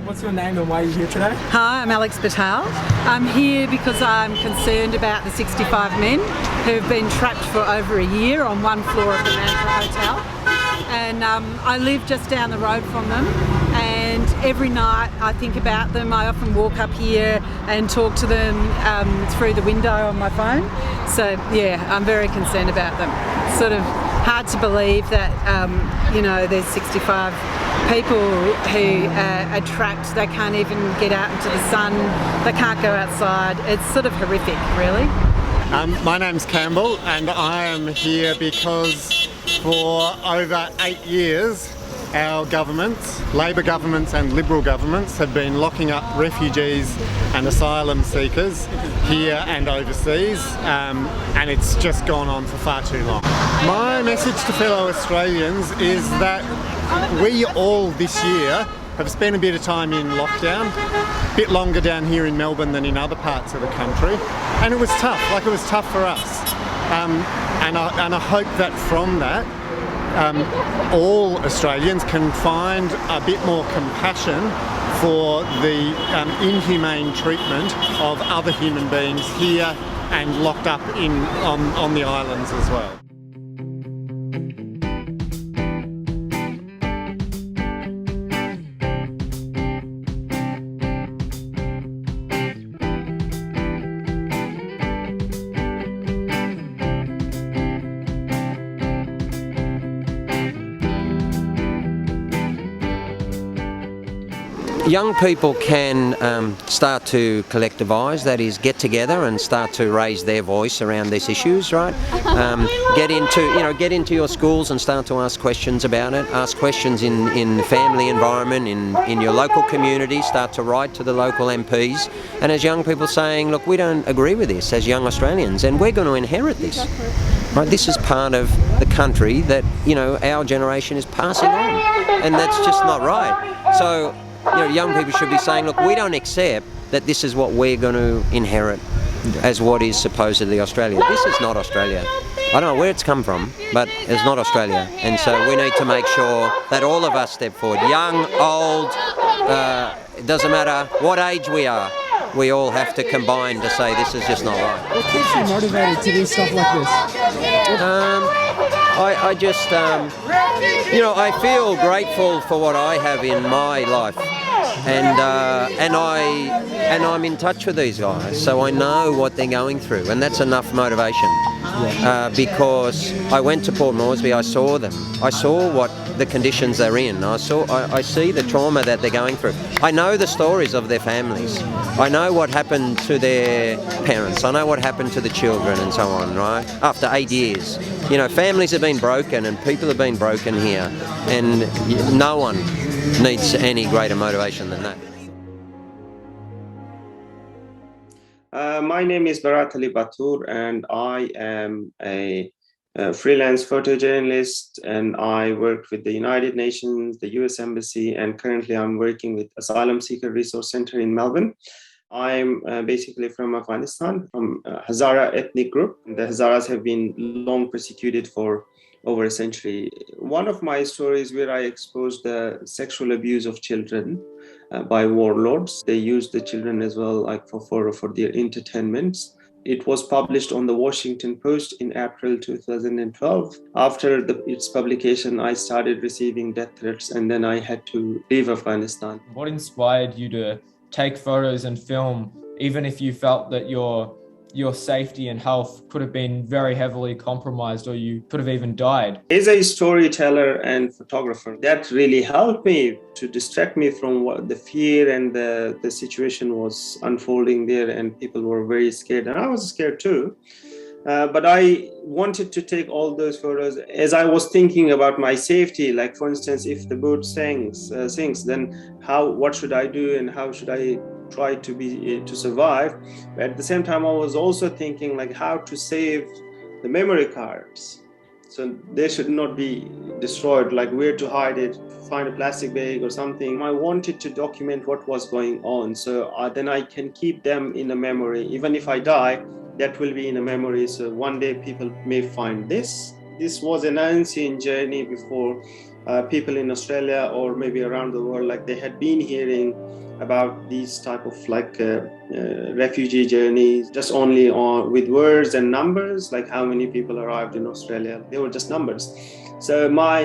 What's your name and why are you here today? Hi, I'm Bhatal. I'm here because I'm concerned about the 65 men who've been trapped for over a year on one floor of the Mantra Hotel. And I live just down the road from them, and every night I think about them. I often walk up here and talk to them through the window on my phone. So yeah, I'm very concerned about them. It's sort of hard to believe that there's 65 people who are trapped. They can't even get out into the sun. They can't go outside. It's sort of horrific, really. My name's Campbell, and I am here because for over 8 years our governments, Labor governments and Liberal governments, have been locking up refugees and asylum seekers here and overseas, and it's just gone on for far too long. My message to fellow Australians is that we all this year have spent a bit of time in lockdown, a bit longer down here in Melbourne than in other parts of the country, and it was tough. It was tough for us, and I hope that from that all Australians can find a bit more compassion for the inhumane treatment of other human beings here and locked up on the islands as well. Young people can start to collectivise, that is, get together and start to raise their voice around these issues, right? Get into your schools and start to ask questions about it. Ask questions in the family environment, in your local community. Start to write to the local MPs, and as young people saying, look, we don't agree with this as young Australians, and we're going to inherit this. Right? This is part of the country that our generation is passing on, and that's just not right. So. Young people should be saying, look, we don't accept that this is what we're going to inherit as what is supposedly Australia. This is not Australia. I don't know where it's come from, but it's not Australia. And so we need to make sure that all of us step forward, young, old, it doesn't matter what age we are, we all have to combine to say this is just not right. What keeps you motivated to do stuff like this? I feel grateful for what I have in my life, and I'm in touch with these guys, so I know what they're going through, and that's enough motivation. Because I went to Port Moresby, I saw them, I saw what the conditions they're in, I see the trauma that they're going through. I know the stories of their families. I know what happened to their parents. I know what happened to the children and so on, right? After 8 years. Families have been broken and people have been broken here, and no one needs any greater motivation than that. My name is Barat Batoor, and I am a freelance photojournalist, and I work with the United Nations, the US Embassy, and currently I'm working with Asylum Seeker Resource Center in Melbourne. I'm basically from Afghanistan, from Hazara ethnic group. The Hazaras have been long persecuted for over a century. One of my stories where I exposed the sexual abuse of children by warlords. They used the children as well, for their entertainments. It was published on the Washington Post in April 2012. After its publication, I started receiving death threats, and then I had to leave Afghanistan. What inspired you to take photos and film, even if you felt that your safety and health could have been very heavily compromised, or you could have even died? As a storyteller and photographer, that really helped me to distract me from what the fear and the situation was unfolding there, and people were very scared, and I was scared too. But I wanted to take all those photos as I was thinking about my safety. Like, for instance, if the boat sinks, then what should I do, and how should I try to survive? But at the same time, I was also thinking how to save the memory cards, so they should not be destroyed, where to hide it, find a plastic bag or something. I wanted to document what was going on, so then I can keep them in a memory. Even if I die, that will be in a memory, so one day people may find this. This was an unseen journey before people in Australia or maybe around the world, like they had been hearing about these type of refugee journeys just only with words and numbers, like how many people arrived in Australia. They were just numbers. So my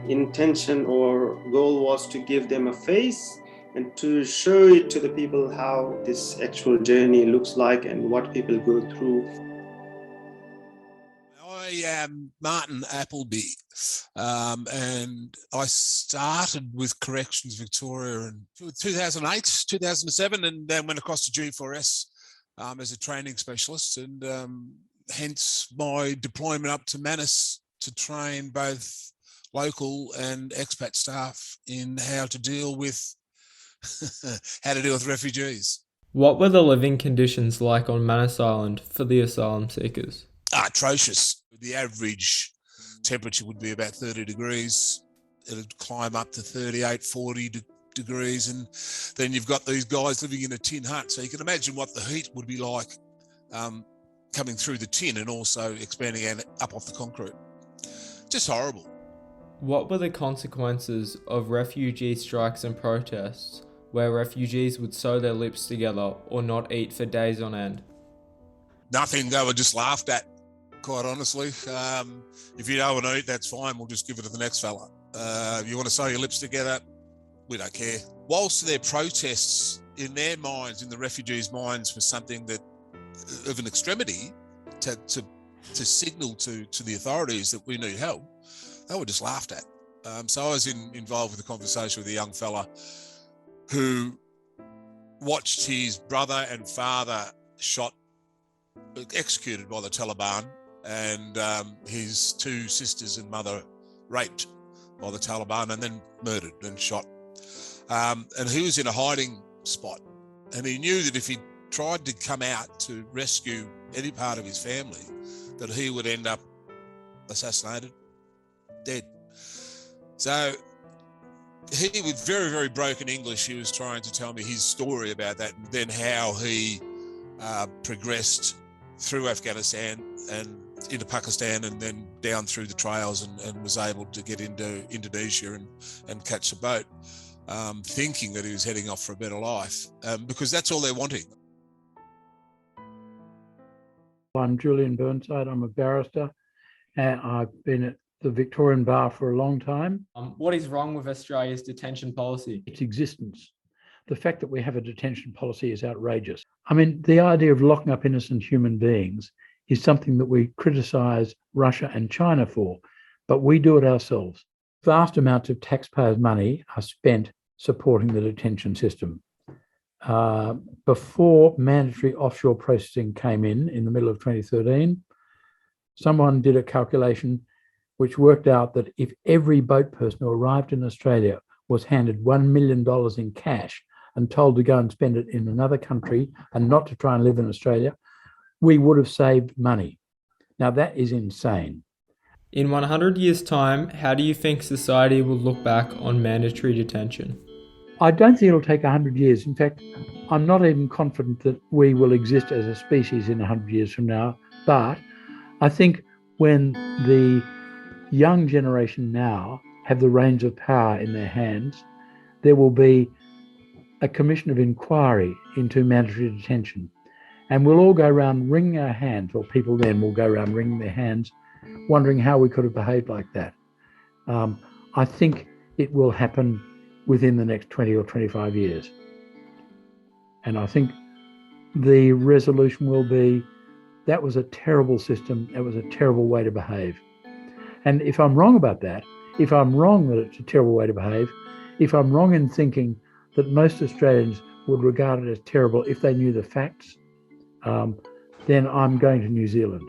intention or goal was to give them a face and to show it to the people how this actual journey looks like and what people go through. I am Martin Appleby, and I started with Corrections Victoria in 2008, 2007, and then went across to G4S as a training specialist, and hence my deployment up to Manus to train both local and expat staff in how to deal with refugees. What were the living conditions like on Manus Island for the asylum seekers? Atrocious. The average temperature would be about 30 degrees. It'd climb up to 38, 40 degrees. And then you've got these guys living in a tin hut. So you can imagine what the heat would be like coming through the tin and also expanding up off the concrete. Just horrible. What were the consequences of refugee strikes and protests where refugees would sew their lips together or not eat for days on end? Nothing. They were just laughed at, quite honestly. If you don't want to eat, that's fine. We'll just give it to the next fella. If you want to sew your lips together, we don't care. Whilst their protests in their minds, in the refugees' minds, was something that of an extremity to signal to the authorities that we need help, they were just laughed at. So I was involved with a conversation with a young fella who watched his brother and father executed by the Taliban, and his two sisters and mother raped by the Taliban and then murdered and shot. And he was in a hiding spot, and he knew that if he tried to come out to rescue any part of his family, that he would end up assassinated, dead. So he, with very, very broken English, he was trying to tell me his story about that, and then how he progressed through Afghanistan and into Pakistan, and then down through the trails, and was able to get into Indonesia and catch a boat, thinking that he was heading off for a better life, because that's all they're wanting. I'm Julian Burnside. I'm a barrister, and I've been at the Victorian Bar for a long time. What is wrong with Australia's detention policy? Its existence. The fact that we have a detention policy is outrageous. I mean, the idea of locking up innocent human beings is something that we criticise Russia and China for, but we do it ourselves. Vast amounts of taxpayers' money are spent supporting the detention system. Before mandatory offshore processing came in the middle of 2013, someone did a calculation which worked out that if every boat person who arrived in Australia was handed $1 million in cash and told to go and spend it in another country and not to try and live in Australia, we would have saved money. Now that is insane. In 100 years' time, how do you think society will look back on mandatory detention? I don't think it'll take 100 years. In fact, I'm not even confident that we will exist as a species in 100 years from now. But I think when the young generation now have the reins of power in their hands, there will be a commission of inquiry into mandatory detention. And we'll all go around wringing our hands, or people then will go around wringing their hands, wondering how we could have behaved like that. I think it will happen within the next 20 or 25 years. And I think the resolution will be, that was a terrible system, that was a terrible way to behave. And if I'm wrong about that, if I'm wrong that it's a terrible way to behave, if I'm wrong in thinking that most Australians would regard it as terrible if they knew the facts, then I'm going to New Zealand.